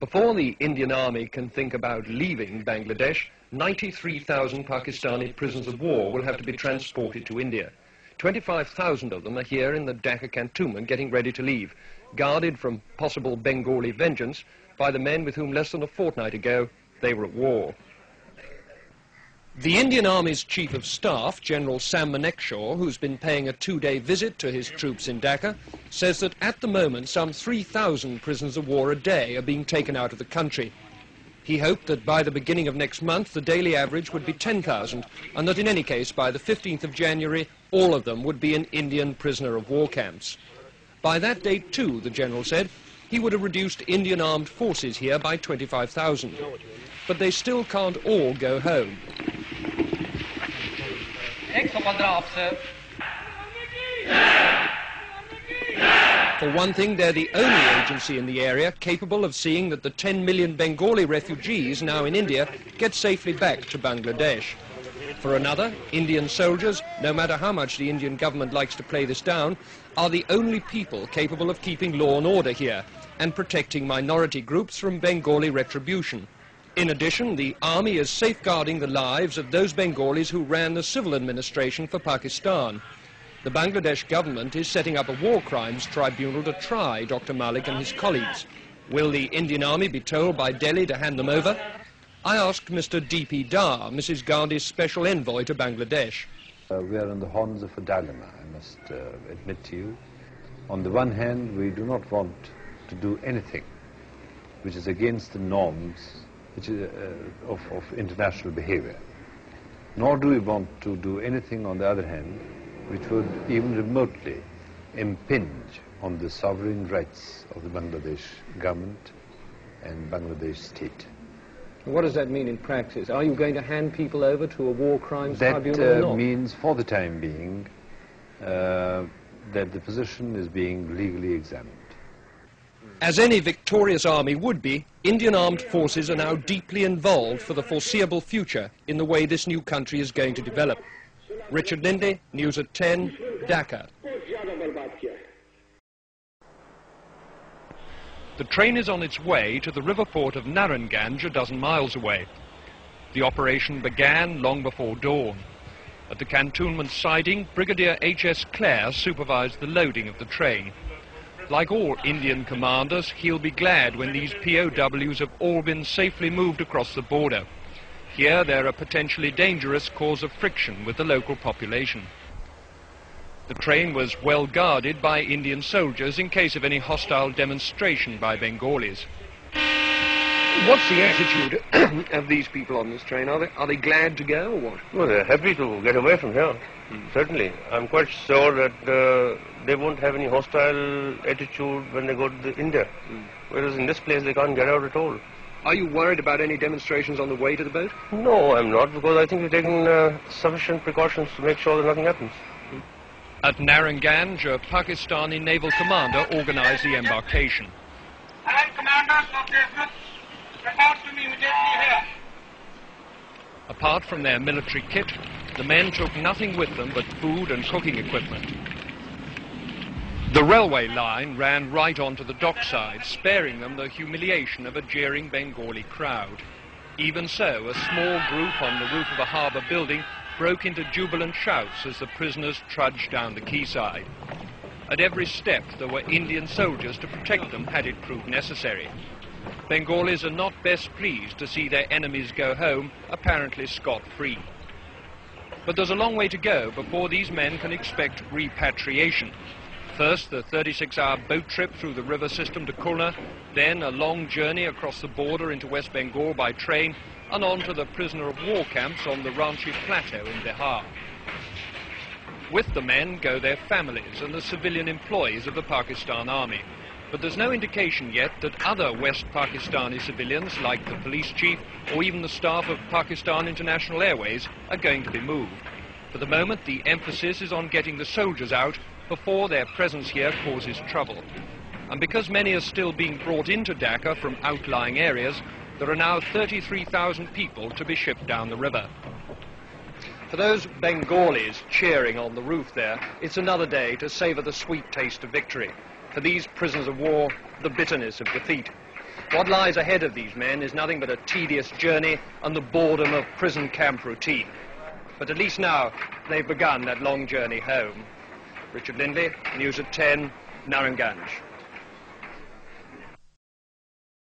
Before the Indian Army can think about leaving Bangladesh, 93,000 Pakistani prisoners of war will have to be transported to India. 25,000 of them are here in the Dhaka cantonment getting ready to leave, guarded from possible Bengali vengeance by the men with whom less than a fortnight ago they were at war. The Indian Army's Chief of Staff, General Sam Manekshaw, who's been paying a two-day visit to his troops in Dhaka, says that at the moment some 3,000 prisoners of war a day are being taken out of the country. He hoped that by the beginning of next month the daily average would be 10,000 and that in any case by the 15th of January all of them would be in Indian prisoner of war camps. By that date too, the General said, he would have reduced Indian armed forces here by 25,000. But they still can't all go home. For one thing, they're the only agency in the area capable of seeing that the 10 million Bengali refugees now in India get safely back to Bangladesh. For another, Indian soldiers, no matter how much the Indian government likes to play this down, are the only people capable of keeping law and order here and protecting minority groups from Bengali retribution. In addition, the army is safeguarding the lives of those Bengalis who ran the civil administration for Pakistan. The Bangladesh government is setting up a war crimes tribunal to try Dr. Malik and his colleagues. Will the Indian army be told by Delhi to hand them over? I asked Mr. D.P. Dar, Mrs. Gandhi's special envoy to Bangladesh. We are on the horns of a dilemma, I must admit to you. On the one hand, we do not want to do anything which is against the norms of international behavior. Nor do we want to do anything, on the other hand, which would even remotely impinge on the sovereign rights of the Bangladesh government and Bangladesh state. What does that mean in practice? Are you going to hand people over to a war crimes tribunal or not? That means, for the time being, that the position is being legally examined. As any victorious army would be, Indian armed forces are now deeply involved for the foreseeable future in the way this new country is going to develop. Richard Lindley, News at 10, Dhaka. The train is on its way to the river port of Narayanganj, a dozen miles away. The operation began long before dawn. At the cantonment siding, Brigadier H.S. Clare supervised the loading of the train. Like all Indian commanders, he'll be glad when these POWs have all been safely moved across the border. Here they're a potentially dangerous cause of friction with the local population. The train was well guarded by Indian soldiers in case of any hostile demonstration by Bengalis. What's the attitude of these people on this train? Are they glad to go or what? Well, they're happy to get away from here, certainly. I'm quite sure that they won't have any hostile attitude when they go to India, whereas in this place they can't get out at all. Are you worried about any demonstrations on the way to the boat? No, I'm not, because I think we're taking sufficient precautions to make sure that nothing happens. At Narayanganj, a Pakistani naval commander organized the embarkation. All commanders of this group, report to me immediately here. Apart from their military kit, the men took nothing with them but food and cooking equipment. The railway line ran right onto the dockside, sparing them the humiliation of a jeering Bengali crowd. Even so, a small group on the roof of a harbour building broke into jubilant shouts as the prisoners trudged down the quayside. At every step there were Indian soldiers to protect them had it proved necessary. Bengalis are not best pleased to see their enemies go home apparently scot-free. But there's a long way to go before these men can expect repatriation. First, the 36-hour boat trip through the river system to Khulna, then a long journey across the border into West Bengal by train, and on to the prisoner of war camps on the Ranchi Plateau in Bihar. With the men go their families and the civilian employees of the Pakistan Army. But there's no indication yet that other West Pakistani civilians, like the police chief or even the staff of Pakistan International Airways, are going to be moved. For the moment, the emphasis is on getting the soldiers out before their presence here causes trouble. And because many are still being brought into Dhaka from outlying areas, there are now 33,000 people to be shipped down the river. For those Bengalis cheering on the roof there, it's another day to savour the sweet taste of victory. For these prisoners of war, the bitterness of defeat. What lies ahead of these men is nothing but a tedious journey and the boredom of prison camp routine. But at least now they've begun that long journey home. Richard Lindley, News at 10, Narayanganj.